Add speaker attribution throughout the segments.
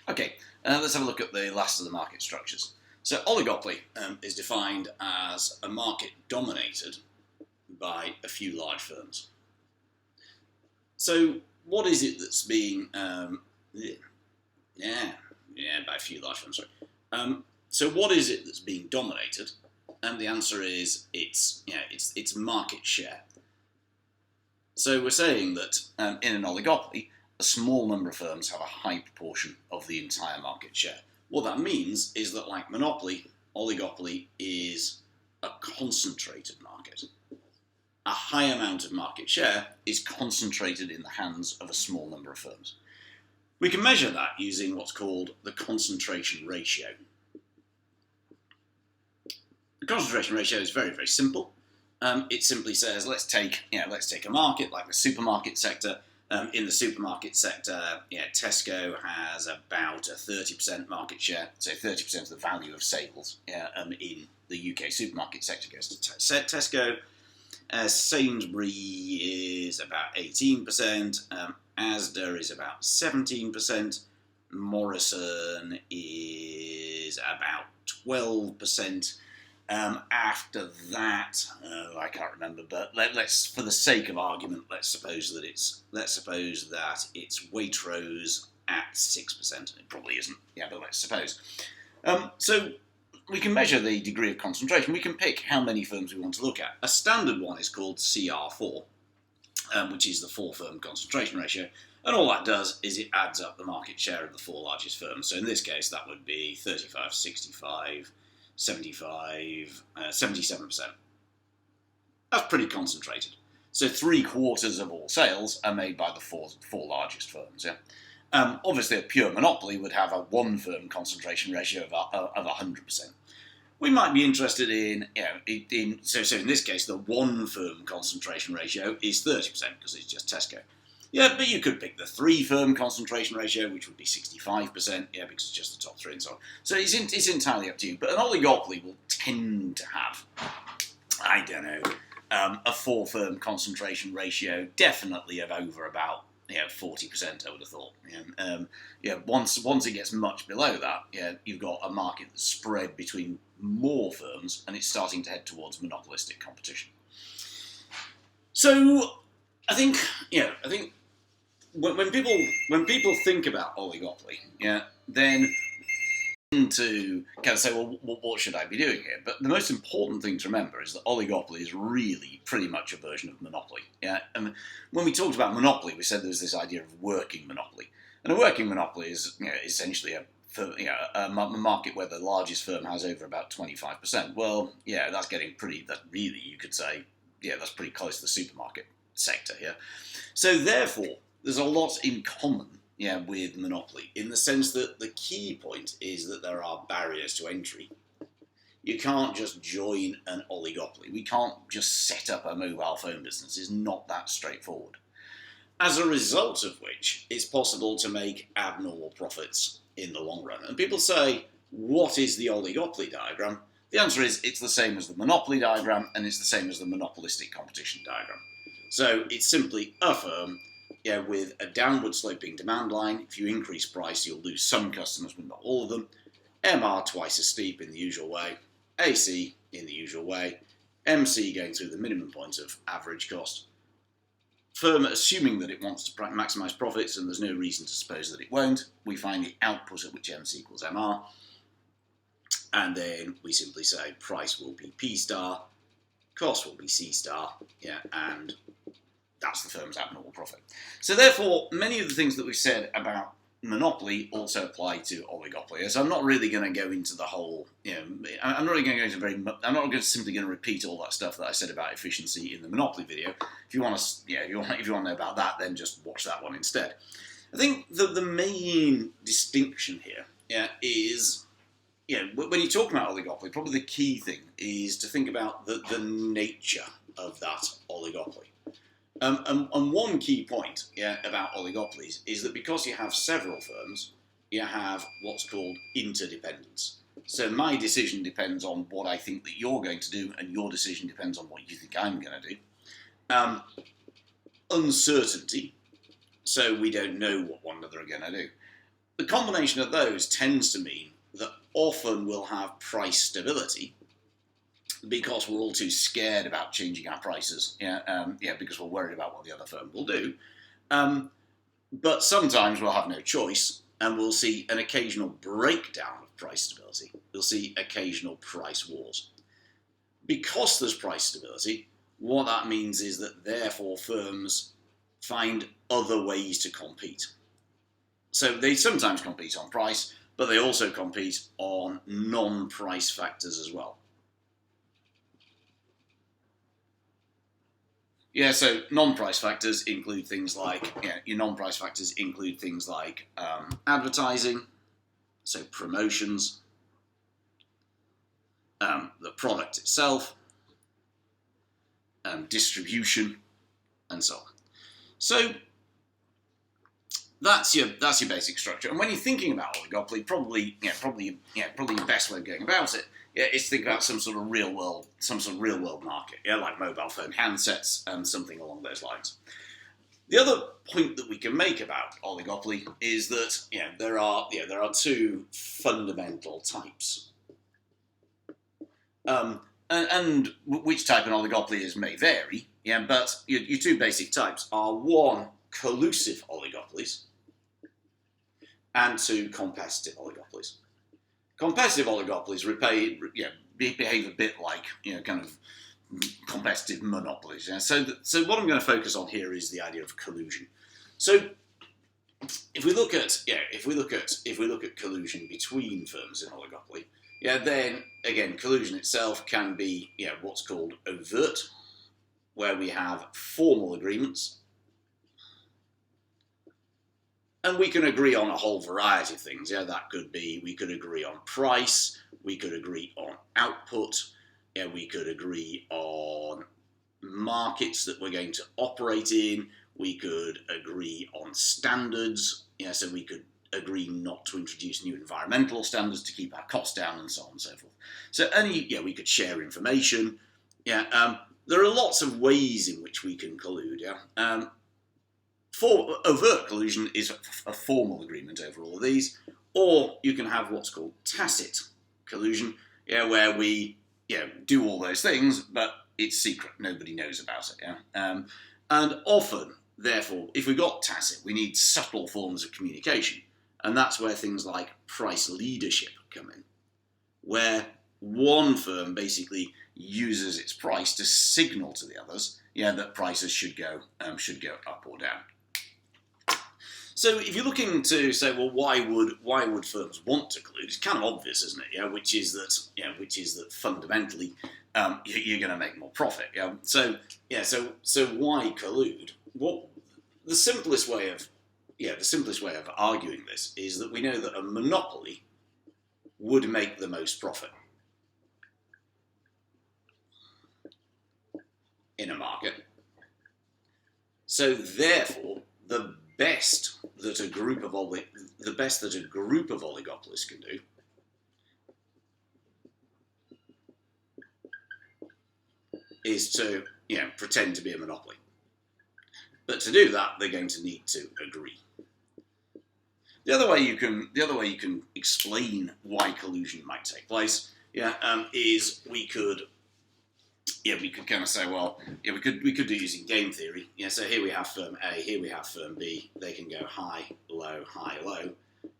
Speaker 1: Okay, let's have a look at the last of the market structures. So oligopoly is defined as a market dominated by a few large firms. So what is it that's being by a few large firms? Sorry. So what is it that's being dominated? And the answer is it's market share. So we're saying that in an oligopoly, a small number of firms have a high proportion of the entire market share. What that means is that, like monopoly, oligopoly is a concentrated market. A high amount of market share is concentrated in the hands of a small number of firms. We can measure that using what's called the concentration ratio. The concentration ratio is very, very simple. It simply says, let's take a market like the supermarket sector. In the supermarket sector, Tesco has about a 30% market share, so 30% of the value of sales in the UK supermarket sector goes to Tesco. Sainsbury is about 18%, Asda is about 17%, Morrison is about 12%. After that, I can't remember, but let's, for the sake of argument, let's suppose that it's Waitrose at 6%. It probably isn't, but let's suppose. So we can measure the degree of concentration. We can pick how many firms we want to look at. A standard one is called CR4, which is the 4-firm concentration ratio, and all that does is it adds up the market share of the 4 largest firms. So in this case, that would be 35, 65. 75, 77%. That's pretty concentrated. So 3/4 of all sales are made by the four largest firms. Obviously, a pure monopoly would have a 1-firm concentration ratio of 100%. We might be interested in so in this case, the 1-firm concentration ratio is 30% because it's just Tesco. Yeah, but you could pick the 3-firm concentration ratio, which would be 65%, because it's just the top 3 and so on. So it's entirely up to you. But an oligopoly will tend to have, I don't know, a 4-firm concentration ratio, definitely of over about 40%, I would have thought. Once it gets much below that, you've got a market that's spread between more firms, and it's starting to head towards monopolistic competition. So I think when people think about oligopoly, then to kind of say, well, what should I be doing here? But the most important thing to remember is that oligopoly is really pretty much a version of monopoly. And when we talked about monopoly, we said there was this idea of working monopoly, and a working monopoly is essentially a market where the largest firm has over about 25%. Well, that's getting pretty. That really, you could say, that's pretty close to the supermarket sector here. So therefore, there's a lot in common, with monopoly, in the sense that the key point is that there are barriers to entry. You can't just join an oligopoly. We can't just set up a mobile phone business. It's not that straightforward. As a result of which, it's possible to make abnormal profits in the long run. And people say, what is the oligopoly diagram? The answer is it's the same as the monopoly diagram, and it's the same as the monopolistic competition diagram. So it's simply a firm with a downward sloping demand line. If you increase price, you'll lose some customers, but not all of them. MR twice as steep in the usual way. AC in the usual way. MC going through the minimum point of average cost. Firm assuming that it wants to maximise profits, and there's no reason to suppose that it won't. We find the output at which MC equals MR. And then we simply say price will be P star, cost will be C star, and that's the firm's abnormal profit. So therefore, many of the things that we've said about monopoly also apply to oligopoly. So I'm not really going to go into the whole, I'm not really going to go into I'm not simply going to repeat all that stuff that I said about efficiency in the monopoly video. If you want to, if you want to know about that, then just watch that one instead. I think the main distinction here, is, when you talk about oligopoly, probably the key thing is to think about the nature of that oligopoly. And one key point about oligopolies is that because you have several firms, you have what's called interdependence. So my decision depends on what I think that you're going to do, and your decision depends on what you think I'm going to do. Uncertainty, so we don't know what one another are going to do. the combination of those tends to mean that often we'll have price stability because we're all too scared about changing our prices, because we're worried about what the other firm will do. But sometimes we'll have no choice, and we'll see an occasional breakdown of price stability. We'll see occasional price wars. Because there's price stability, what that means is that therefore firms find other ways to compete. So they sometimes compete on price, but they also compete on non-price factors as well. Yeah, so non-price factors include things like, your non-price factors include things like advertising, so promotions, the product itself, distribution, and so on. So that's your basic structure. And when you're thinking about oligopoly, probably the best way of going about it is to think about some sort of real world market, like mobile phone handsets and something along those lines. The other point that we can make about oligopoly is that there are two fundamental types, and which type an oligopoly is may vary. But your two basic types are one, collusive oligopolies, and two, competitive oligopolies. Competitive oligopolies behave a bit like kind of competitive monopolies. So what I'm going to focus on here is the idea of collusion. So if we look at collusion between firms in oligopoly, then again collusion itself can be what's called overt, where we have formal agreements. And we can agree on a whole variety of things. That could be, we could agree on price, we could agree on output, we could agree on markets that we're going to operate in, we could agree on standards, so we could agree not to introduce new environmental standards to keep our costs down and so on and so forth. So we could share information. There are lots of ways in which we can collude. For overt collusion is a formal agreement over all of these, or you can have what's called tacit collusion, where we do all those things, but it's secret, nobody knows about it. And often, therefore, if we got tacit, we need subtle forms of communication, and that's where things like price leadership come in, where one firm basically uses its price to signal to the others, that prices should go up or down. So if you're looking to say, well, why would firms want to collude? It's kind of obvious, isn't it? Which is that fundamentally you're going to make more profit. So why collude? The simplest way of arguing this is that we know that a monopoly would make the most profit in a market. So therefore, the best that a group of oligopolists can do is to pretend to be a monopoly. But to do that, they're going to need to agree. The other way you can explain why collusion might take place, is we could kind of say, well, we could do using game theory. So here we have firm A, here we have firm B. They can go high, low, high, low.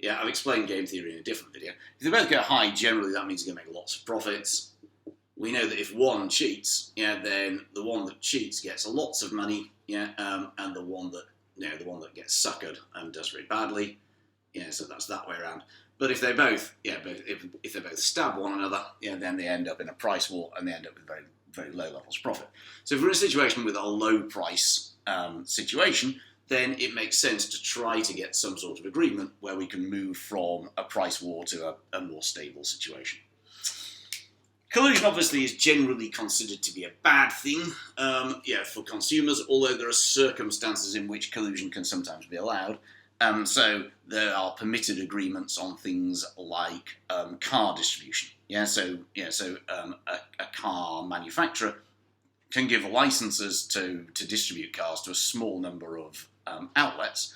Speaker 1: I've explained game theory in a different video. If they both go high, generally that means you're going to make lots of profits. We know that if one cheats, then the one that cheats gets lots of money, and the one that gets suckered and does very badly, so that's that way around. But if they both, if they both stab one another, then they end up in a price war and they end up with very, very low levels of profit. So if we're in a situation with a low price situation, then it makes sense to try to get some sort of agreement where we can move from a price war to a more stable situation. Collusion obviously is generally considered to be a bad thing for consumers, although there are circumstances in which collusion can sometimes be allowed. So there are permitted agreements on things like car distribution. So a car manufacturer can give licenses to distribute cars to a small number of outlets.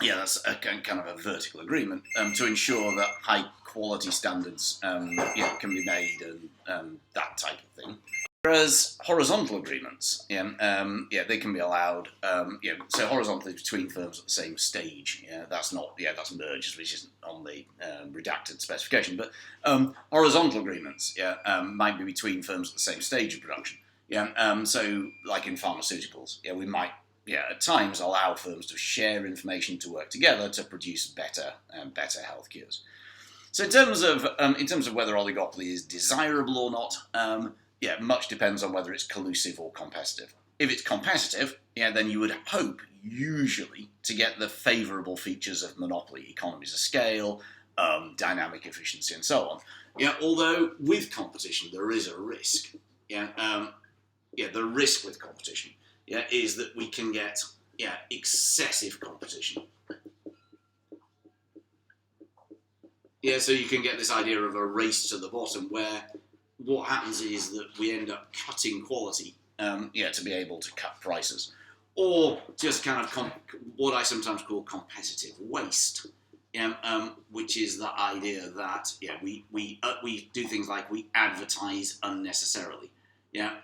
Speaker 1: yeah, that's a kind of a vertical agreement to ensure that high quality standards can be made and that type of thing. Whereas horizontal agreements, they can be allowed. So horizontally between firms at the same stage. That's mergers, which isn't on the redacted specification. But horizontal agreements, might be between firms at the same stage of production. So like in pharmaceuticals, we might, at times allow firms to share information to work together to produce better health cures. So in terms of whether oligopoly is desirable or not. Much depends on whether it's collusive or competitive. If it's competitive, then you would hope, usually, to get the favourable features of monopoly, economies of scale, dynamic efficiency, and so on. Although with competition there is a risk. The risk with competition, is that we can get, excessive competition. So you can get this idea of a race to the bottom where what happens is that we end up cutting quality, to be able to cut prices, or just kind of what I sometimes call competitive waste, which is the idea that we do things like we advertise unnecessarily,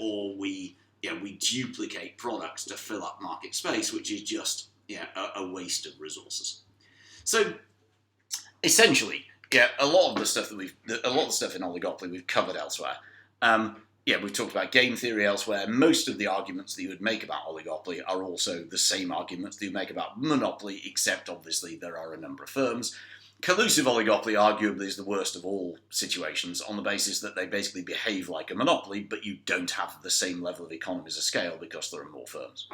Speaker 1: or we duplicate products to fill up market space, which is just a waste of resources. So essentially. A lot of the stuff in oligopoly we've covered elsewhere. We've talked about game theory elsewhere. Most of the arguments that you would make about oligopoly are also the same arguments that you make about monopoly, except obviously there are a number of firms. Collusive oligopoly arguably is the worst of all situations on the basis that they basically behave like a monopoly, but you don't have the same level of economies of scale because there are more firms.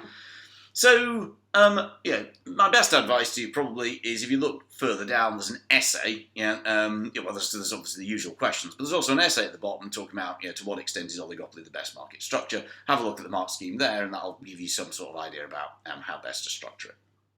Speaker 1: So, my best advice to you probably is if you look further down, there's an essay, there's obviously the usual questions, but there's also an essay at the bottom talking about, to what extent is oligopoly the best market structure. Have a look at the mark scheme there, and that'll give you some sort of idea about how best to structure it.